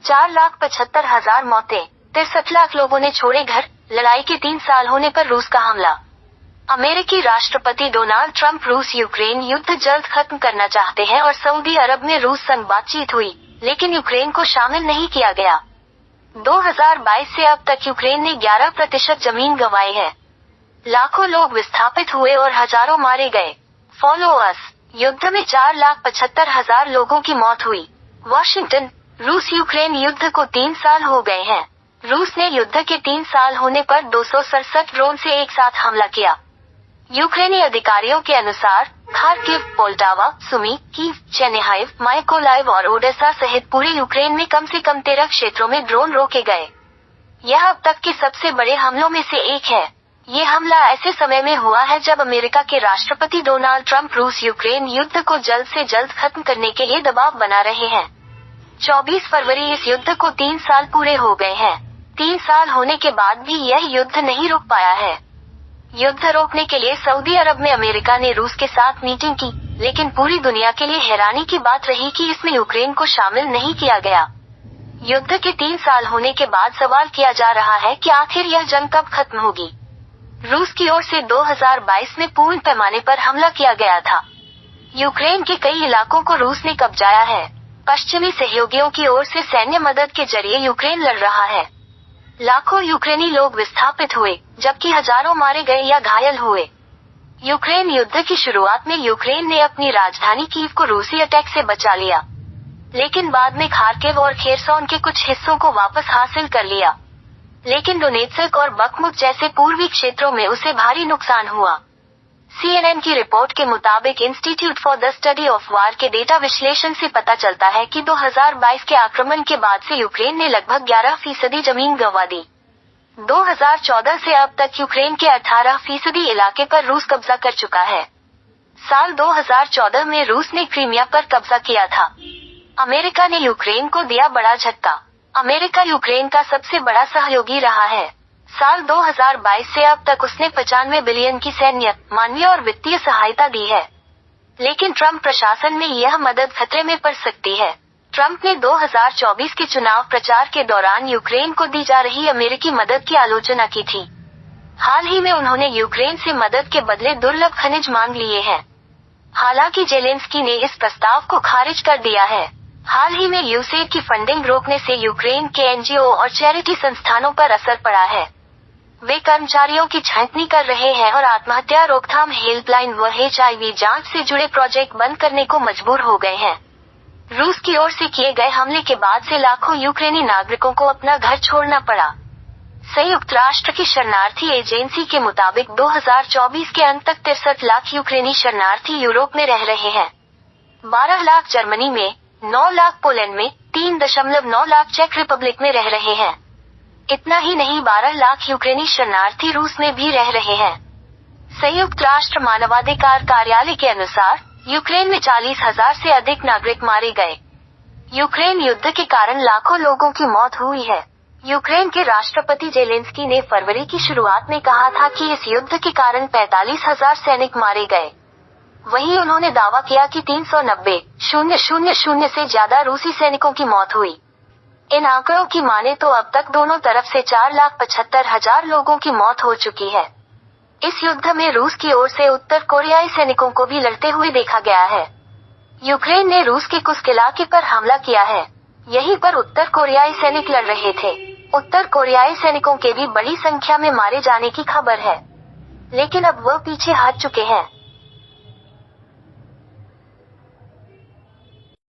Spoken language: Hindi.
4,75,000 मौतें, 63 लाख लोगों ने छोड़े घर। लड़ाई के 3 साल होने पर रूस का हमला। अमेरिकी राष्ट्रपति डोनाल्ड ट्रंप रूस यूक्रेन युद्ध जल्द खत्म करना चाहते हैं और सऊदी अरब में रूस संग बातचीत हुई, लेकिन यूक्रेन को शामिल नहीं किया गया। 2022 से अब तक यूक्रेन ने 11% जमीन गंवाई है। लाखों लोग विस्थापित हुए और हजारों मारे गए। Follow us. युद्ध में 4,75,000 लोगों की मौत हुई। वॉशिंगटन। रूस यूक्रेन युद्ध को 3 साल हो गए हैं। रूस ने युद्ध के 3 साल होने पर 267 ड्रोन से एक साथ हमला किया। यूक्रेनी अधिकारियों के अनुसार Kharkiv, Poltava, Sumy, Kyiv, Chernihiv, Mykolaiv और ओडेसा सहित पूरे यूक्रेन में कम से कम 13 क्षेत्रों में ड्रोन रोके गए। यह अब तक के सबसे बड़े हमलों में से एक है। ये हमला ऐसे समय में हुआ है जब अमेरिका के राष्ट्रपति डोनाल्ड ट्रंप रूस यूक्रेन युद्ध को जल्द से जल्द खत्म करने के लिए दबाव बना रहे हैं। 24 फरवरी इस युद्ध को 3 साल पूरे हो गए हैं। 3 साल होने के बाद भी यह युद्ध नहीं रुक पाया है। युद्ध रोकने के लिए सऊदी अरब में अमेरिका ने रूस के साथ मीटिंग की, लेकिन पूरी दुनिया के लिए हैरानी की बात रही कि इसमें यूक्रेन को शामिल नहीं किया गया। युद्ध के 3 साल होने के बाद सवाल किया जा रहा है कि आखिर यह जंग कब खत्म होगी। रूस की ओर से 2022 में पूर्ण पैमाने पर हमला किया गया था। यूक्रेन के कई इलाकों को रूस ने कब्जाया है। पश्चिमी सहयोगियों की ओर से सैन्य मदद के जरिए यूक्रेन लड़ रहा है। लाखों यूक्रेनी लोग विस्थापित हुए, जबकि हजारों मारे गए या घायल हुए। यूक्रेन युद्ध की शुरुआत में यूक्रेन ने अपनी राजधानी कीव को रूसी अटैक से बचा लिया, लेकिन बाद में खार्किव और खेरसोन के कुछ हिस्सों को वापस हासिल कर लिया। लेकिन डोनेत्स्क और बखमुत जैसे पूर्वी क्षेत्रों में उसे भारी नुकसान हुआ। CNN की रिपोर्ट के मुताबिक institute for the study of war के डेटा विश्लेषण से पता चलता है कि 2022 के आक्रमण के बाद से यूक्रेन ने लगभग 11% जमीन गंवा दी। 2014 से अब तक यूक्रेन के 18% इलाके पर रूस कब्जा कर चुका है। साल 2014 में रूस ने क्रीमिया पर कब्जा किया था। अमेरिका ने यूक्रेन को दिया बड़ा झटका। अमेरिका यूक्रेन का सबसे बड़ा सहयोगी रहा है। साल 2022 से अब तक उसने 95 बिलियन की सैन्य, मानवीय और वित्तीय सहायता दी है। लेकिन ट्रंप प्रशासन में यह मदद खतरे में पड़ सकती है। ट्रंप ने 2024 के चुनाव प्रचार के दौरान यूक्रेन को दी जा रही अमेरिकी मदद की आलोचना की थी। हाल ही में उन्होंने यूक्रेन से मदद के बदले दुर्लभ खनिज मांग लिए हैं। हालांकि जेलेंस्की ने इस प्रस्ताव को खारिज कर दिया है। हाल ही में यूएसएड की फंडिंग रोकने से यूक्रेन के एनजीओ और चैरिटी संस्थानों पर असर पड़ा है। वे कर्मचारियों की छंटनी कर रहे हैं और आत्महत्या रोकथाम हेल्पलाइन व HIV जांच से जुड़े प्रोजेक्ट बंद करने को मजबूर हो गए हैं। रूस की ओर से किए गए हमले के बाद से लाखों यूक्रेनी नागरिकों को अपना घर छोड़ना पड़ा। संयुक्त राष्ट्र की शरणार्थी एजेंसी के मुताबिक 2024 के अंत तक 63 लाख यूक्रेनी शरणार्थी यूरोप में रह रहे हैं। 12 लाख जर्मनी में, 9 लाख पोलैंड में, 3.9 लाख चेक रिपब्लिक में रह रहे हैं। इतना ही नहीं, 12 लाख यूक्रेनी शरणार्थी रूस में भी रह रहे हैं। संयुक्त राष्ट्र मानवाधिकार कार्यालय के अनुसार यूक्रेन में 40,000 से अधिक नागरिक मारे गए। यूक्रेन युद्ध के कारण लाखों लोगों की मौत हुई है। यूक्रेन के राष्ट्रपति जेलेंस्की ने फरवरी की शुरुआत में कहा था कि इस युद्ध के कारण 45,000 सैनिक मारे गए। वहीं उन्होंने दावा किया कि 390,000 से ज्यादा रूसी सैनिकों की मौत हुई। इन आंकड़ों की माने तो अब तक दोनों तरफ से 4,75,000 लोगों की मौत हो चुकी है। इस युद्ध में रूस की ओर से उत्तर कोरियाई सैनिकों को भी लड़ते हुए देखा गया है। यूक्रेन ने रूस के कुस्क इलाके पर हमला किया है। यहीं पर उत्तर कोरियाई सैनिक लड़ रहे थे। उत्तर कोरियाई सैनिकों के भी बड़ी संख्या में मारे जाने की खबर है, लेकिन अब वह पीछे हट चुके हैं।